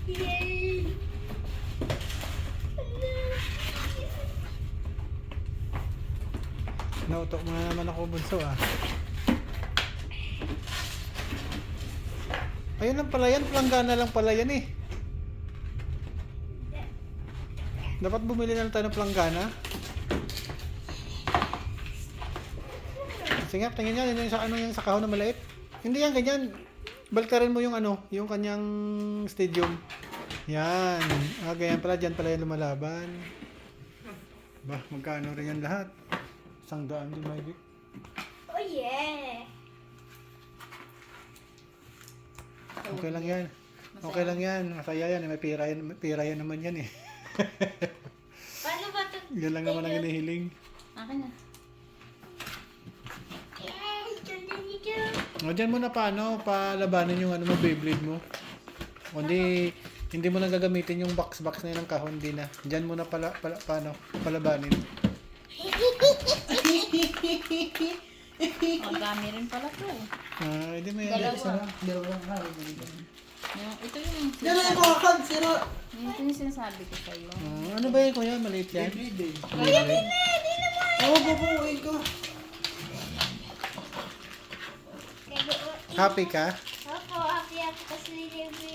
Yay! Nautok mo na naman ako, bunso ah. Ayun lang pala yan, planggana lang pala yan eh. Dapat bumili na lang tayo ng planggana. Sige, tingin niya, yun yung sa, ano, yung sa kahon na maliit. Hindi yan, ganyan. Balkarin mo yung ano, yung kanyang stadium. Yan. Ah, ganyan pala, dyan pala yung lumalaban. Bah, magkano rin yan lahat? 100 din, maybe. Oh yeah! Okay lang yan. Okay lang yan. Masaya yan. May pira yan naman yan eh. Paano ba ito? Yan lang naman ang hinihiling. Akin na. Yay! Ganda nito! O, dyan mo na paano, palabanin yung ano mo, Beyblade mo. O, hindi mo na gagamitin yung box na yun ng kahon, di na. Dyan mo na paano, palabanin. Ang dami rin pala to. Ah, hindi may Dalawa. isa na. Dalawang araw. Ito yung Dalawa ko akong sira. ito yung sinasabi ko sa'yo. Ah, ano ba yun, kuya? Maliit yan? Everyday. Beyblade. Oo, bubuuin ko. Happy ka? Opo, happy ako kasi nilibre